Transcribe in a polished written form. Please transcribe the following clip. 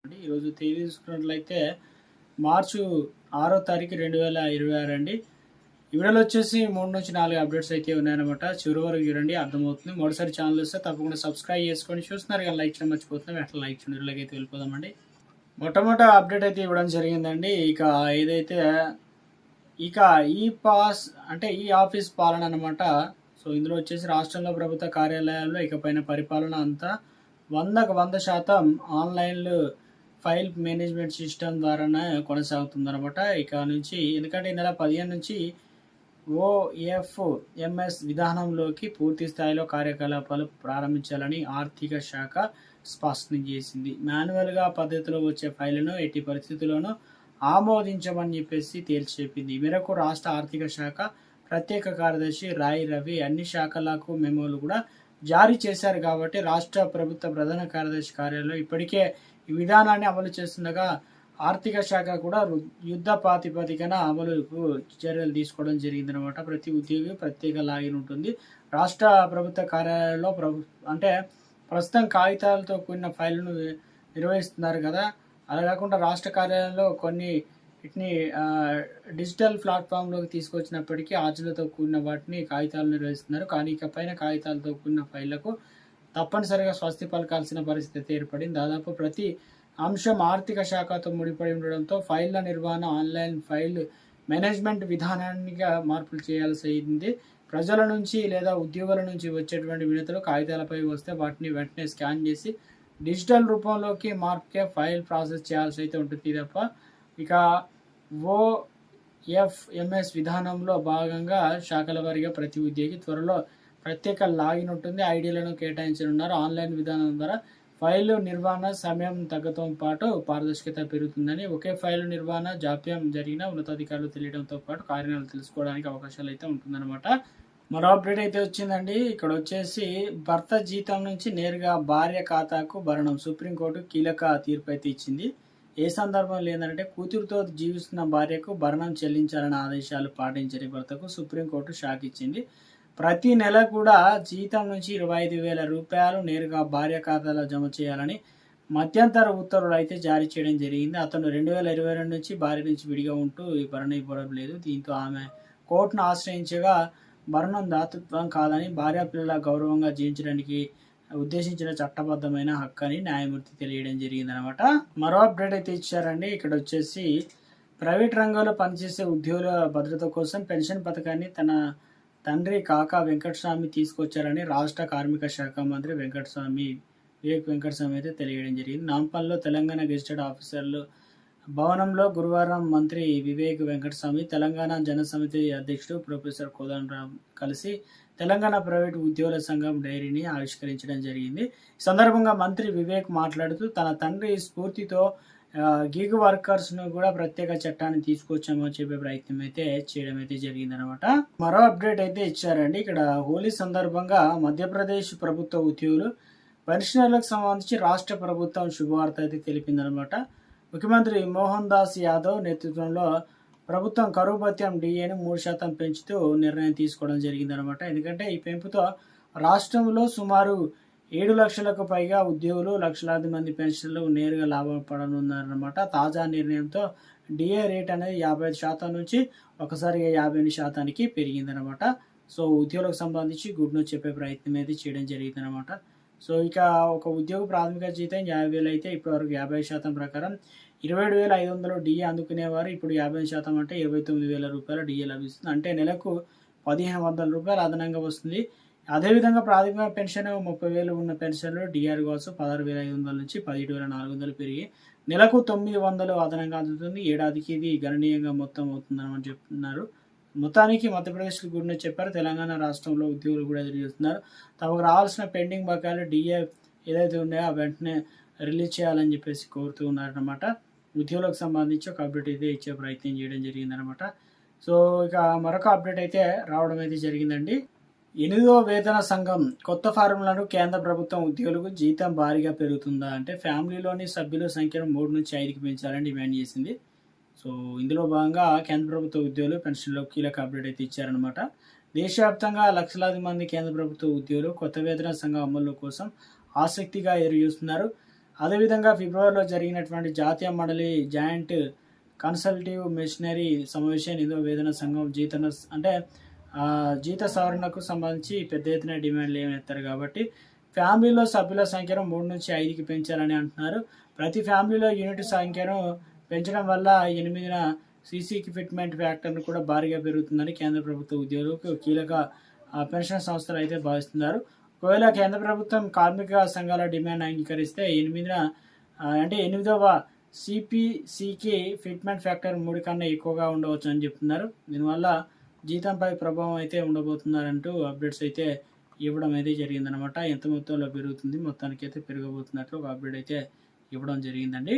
ఈరోజు తేదీ చూసుకున్నట్లయితే మార్చి 6వ తారీఖు 2026 అండి. ఈ వీడియోలో వచ్చేసి 3-4 అప్డేట్స్ అయితే ఉన్నాయన్నమాట. చివరి వరకు చూడండి, అర్థమవుతుంది. మొదటిసారి ఛానల్ వస్తే తప్పకుండా సబ్స్క్రైబ్ చేసుకొని చూస్తున్నారు కానీ లైక్ చేయడం మర్చిపోతున్నాం. అట్లా లైక్ చేయడం అయితే వెళ్ళిపోదామండి. మొట్టమొదటి అప్డేట్ అయితే ఇవ్వడం జరిగిందండి. ఇక ఈ పాస్ అంటే ఈ ఆఫీస్ పాలన అనమాట. సో ఇందులో వచ్చేసి రాష్ట్రంలో ప్రభుత్వ కార్యాలయాల్లో ఇకపైన పరిపాలన అంతా 100% ఆన్లైన్లో ఫైల్ మేనేజ్మెంట్ సిస్టమ్ ద్వారానే కొనసాగుతుందన్నమాట. ఇక నుంచి ఎందుకంటే ఈ నెల 15 నుంచి OFMS విధానంలోకి పూర్తి స్థాయిలో కార్యకలాపాలు ప్రారంభించాలని ఆర్థిక శాఖ స్పష్టం చేసింది. మాన్యువల్గా పద్ధతిలో వచ్చే ఫైళ్లను ఎట్టి పరిస్థితుల్లోనూ ఆమోదించమని చెప్పేసి తేల్చి చెప్పింది. ఈ మేరకు రాష్ట్ర ఆర్థిక శాఖ ప్రత్యేక కార్యదర్శి రాయ్ రవి అన్ని శాఖలకు మెమోలు కూడా జారీ చేశారు. కాబట్టి రాష్ట్ర ప్రభుత్వ ప్రధాన కార్యదర్శి కార్యాలయంలో ఇప్పటికే ఈ విధానాన్ని అమలు చేస్తుండగా ఆర్థిక శాఖ కూడా యుద్ధ ప్రాతిపదికన అమలుకు చర్యలు తీసుకోవడం జరిగిందనమాట. ప్రతి ఉద్యోగి ప్రత్యేక లాగిన్ ఉంటుంది. రాష్ట్ర ప్రభుత్వ కార్యాలయంలో ప్రస్తుతం కాగితాలతో కూడిన ఫైళ్లను నిర్వహిస్తున్నారు కదా. అలా కాకుండా రాష్ట్ర కార్యాలయంలో వీటిని డిజిటల్ ప్లాట్ఫామ్లోకి తీసుకొచ్చినప్పటికీ ఆర్జీలతో కూడిన వాటిని కాగితాలు నిర్వహిస్తున్నారు. కానీ ఇకపైన కాగితాలతో కూడిన ఫైళ్లకు తప్పనిసరిగా స్వస్తి పలకాల్సిన పరిస్థితి ఏర్పడింది. దాదాపు ప్రతి అంశం ఆర్థిక శాఖతో ముడిపడి ఉండడంతో ఫైళ్ల నిర్వహణ ఆన్లైన్ ఫైల్ మేనేజ్మెంట్ విధానానికి మార్పులు చేయాల్సి అయింది. ప్రజల నుంచి లేదా ఉద్యోగుల నుంచి వచ్చేటువంటి వినతులు కాగితాలపై వస్తే వాటిని వెంటనే స్కాన్ చేసి డిజిటల్ రూపంలోకి మార్పుకే ఫైల్ ప్రాసెస్ చేయాల్సి అయితే ఉంటుంది తప్ప ఇక OFMS విధానంలో భాగంగా శాఖల వారీగా ప్రతి ఉద్యోగి త్వరలో ప్రత్యేక లాగిన్ ఉంటుంది. ఐడీలను కేటాయించనున్నారు. ఆన్లైన్ విధానం ద్వారా ఫైలు నిర్వహణ సమయం తగ్గడంతో పాటు పారదర్శకత పెరుగుతుందని, ఒకే ఫైలు నిర్వహణ జాప్యం జరిగిన ఉన్నతాధికారులు తెలియడంతో పాటు కారణాలు తెలుసుకోవడానికి అవకాశాలు అయితే ఉంటుందన్నమాట. మరో అప్డేట్ అయితే వచ్చిందండి. ఇక్కడ వచ్చేసి భర్త జీతం నుంచి నేరుగా భార్య ఖాతాకు భరణం. సుప్రీంకోర్టు కీలక తీర్పు అయితే ఇచ్చింది. ఏ సందర్భంలో ఏంటంటే కూతురుతో జీవిస్తున్న భార్యకు భరణం చెల్లించాలన్న ఆదేశాలు పాటించని భర్తకు సుప్రీంకోర్టు షాక్ ఇచ్చింది. ప్రతి నెల కూడా జీతం నుంచి 25,000 రూపాయలు నేరుగా భార్య ఖాతాలో జమ చేయాలని మధ్యంతర ఉత్తర్వులు అయితే జారీ చేయడం జరిగింది. అతను 2022 నుంచి భార్య నుంచి విడిగా ఉంటూ ఈ భరణం ఇవ్వడం లేదు. దీంతో ఆమె కోర్టును ఆశ్రయించగా భరణం దాతృత్వం కాదని, భార్య పిల్లల గౌరవంగా జీవించడానికి ఉద్దేశించిన చట్టబద్ధమైన హక్కు అని న్యాయమూర్తి తెలియడం జరిగిందనమాట. మరో అప్డేట్ అయితే ఇచ్చారండి. ఇక్కడ వచ్చేసి ప్రైవేట్ రంగంలో పనిచేసే ఉద్యోగుల భద్రత కోసం పెన్షన్ పథకాన్ని తన తండ్రి కాకా వెంకటస్వామి తీసుకొచ్చారని రాష్ట్ర కార్మిక శాఖ మంత్రి వివేక్ వెంకటస్వామి అయితే తెలియడం జరిగింది. నాంపల్లిలో తెలంగాణ గెజిటెడ్ ఆఫీసర్లు భవనంలో గురువారం మంత్రి వివేక్ వెంకటస్వామి, తెలంగాణ జనసమితి అధ్యక్షుడు ప్రొఫెసర్ కోదండరాం కలిసి తెలంగాణ ప్రైవేటు ఉద్యోగుల సంఘం డైరీని ఆవిష్కరించడం జరిగింది. ఈ సందర్భంగా మంత్రి వివేక్ మాట్లాడుతూ తన తండ్రి స్ఫూర్తితో గిగ్ వర్కర్స్ను కూడా ప్రత్యేక చట్టాన్ని తీసుకొచ్చామని చెప్పే ప్రయత్నం అయితే చేయడం అయితే జరిగిందనమాట. మరో అప్డేట్ అయితే ఇచ్చారండి. ఇక్కడ హోలీ సందర్భంగా మధ్యప్రదేశ్ ప్రభుత్వ ఉద్యోగులు పెన్షనర్లకు సంబంధించి రాష్ట్ర ప్రభుత్వం శుభవార్త అయితే తెలిపిందనమాట. ముఖ్యమంత్రి మోహన్ దాస్ యాదవ్ నేతృత్వంలో ప్రభుత్వం కరువు భత్యం డిఏను 3% పెంచుతూ నిర్ణయం తీసుకోవడం జరిగిందనమాట. ఎందుకంటే ఈ పెంపుతో రాష్ట్రంలో సుమారు 7 లక్షలకు పైగా ఉద్యోగులు, లక్షలాది మంది పెన్షన్లు నేరుగా లాభపడనున్నారన్నమాట. తాజా నిర్ణయంతో డిఏ రేట్ అనేది 55% నుంచి ఒకసారిగా 58% పెరిగిందనమాట. సో ఉద్యోగులకు సంబంధించి గుడ్ న్యూస్ చెప్పే ప్రయత్నం అయితే చేయడం జరిగిందనమాట. సో ఇక ఒక ఉద్యోగ ప్రాథమిక జీతం 50,000 అయితే ఇప్పటివరకు 50% ప్రకారం 27,500 డిఏ అందుకునేవారు ఇప్పుడు 50% అంటే 29,000 రూపాయల డిఏ లభిస్తుంది. అంటే నెలకు 1,500 రూపాయలు అదనంగా వస్తుంది. అదేవిధంగా ప్రాథమిక పెన్షన్ 30,000 ఉన్న పెన్షన్లు డిఆర్ కావచ్చు 16,500 నుంచి 17,400 పెరిగి నెలకు 900 అదనంగా అందుతుంది. ఏడాదికి ఇది గణనీయంగా మొత్తం అవుతుందని చెప్తున్నారు. మొత్తానికి మధ్యప్రదేశ్కి గురిని చెప్పారు. తెలంగాణ రాష్ట్రంలో ఉద్యోగులు కూడా ఎదురు చూస్తున్నారు. తమకు రావాల్సిన పెండింగ్ బకాయిలు డిఏ ఏదైతే ఉన్నాయో వెంటనే రిలీజ్ చేయాలని చెప్పేసి కోరుతూ ఉన్నారనమాట. ఉద్యోగులకు సంబంధించి ఒక అప్డేట్ అయితే ఇచ్చే ప్రయత్నం చేయడం జరిగిందనమాట. సో ఇక మరొక అప్డేట్ అయితే రావడం అయితే జరిగిందండి. 8వ వేతన సంఘం కొత్త ఫార్ములాను కేంద్ర ప్రభుత్వం ఉద్యోగులకు జీతం భారీగా పెరుగుతుందా అంటే ఫ్యామిలీలోని సభ్యుల సంఖ్యను 3 నుంచి 5కి పెంచాలని డిమాండ్ చేసింది. సో ఇందులో భాగంగా కేంద్ర ప్రభుత్వ ఉద్యోగులు పెన్షన్లో కీలక అప్డేట్ అయితే ఇచ్చారనమాట. దేశవ్యాప్తంగా లక్షలాది మంది కేంద్ర ప్రభుత్వ ఉద్యోగులు కొత్త వేతన సంఘం అమలు కోసం ఆసక్తిగా ఎదురు చూస్తున్నారు. అదేవిధంగా ఫిబ్రవరిలో జరిగినటువంటి జాతీయ మండలి జాయింట్ కన్సల్టివ్ మిషనరీ సమావేశం నిధుల వేతన సంఘం జీత సవరణకు సంబంధించి పెద్ద ఎత్తున డిమాండ్లు ఏమెత్తారు కాబట్టి ఫ్యామిలీలో సభ్యుల సంఖ్యను 3 నుంచి 5కి పెంచాలని అంటున్నారు. ప్రతి ఫ్యామిలీలో యూనిట్ సంఖ్యను పెంచడం వల్ల 8న సీసీకి ఫిట్మెంట్ ఫ్యాక్టర్ను కూడా భారీగా పెరుగుతుందని కేంద్ర ప్రభుత్వ ఉద్యోగులకు కీలక పెన్షన్ సంస్థలు అయితే భావిస్తున్నారు. ఒకవేళ కేంద్ర ప్రభుత్వం కార్మిక సంఘాల డిమాండ్ అంగీకరిస్తే 8వ సిపిసికి ఫిట్మెంట్ ఫ్యాక్టర్ 3 కన్నా ఎక్కువగా ఉండవచ్చు అని చెప్తున్నారు. దీనివల్ల జీతంపై ప్రభావం అయితే ఉండబోతున్నారంటూ అప్డేట్స్ అయితే ఇవ్వడం అయితే జరిగిందనమాట. ఎంత మొత్తంలో పెరుగుతుంది, మొత్తానికి అయితే పెరగబోతున్నట్లు ఒక అప్డేట్ అయితే ఇవ్వడం జరిగిందండి.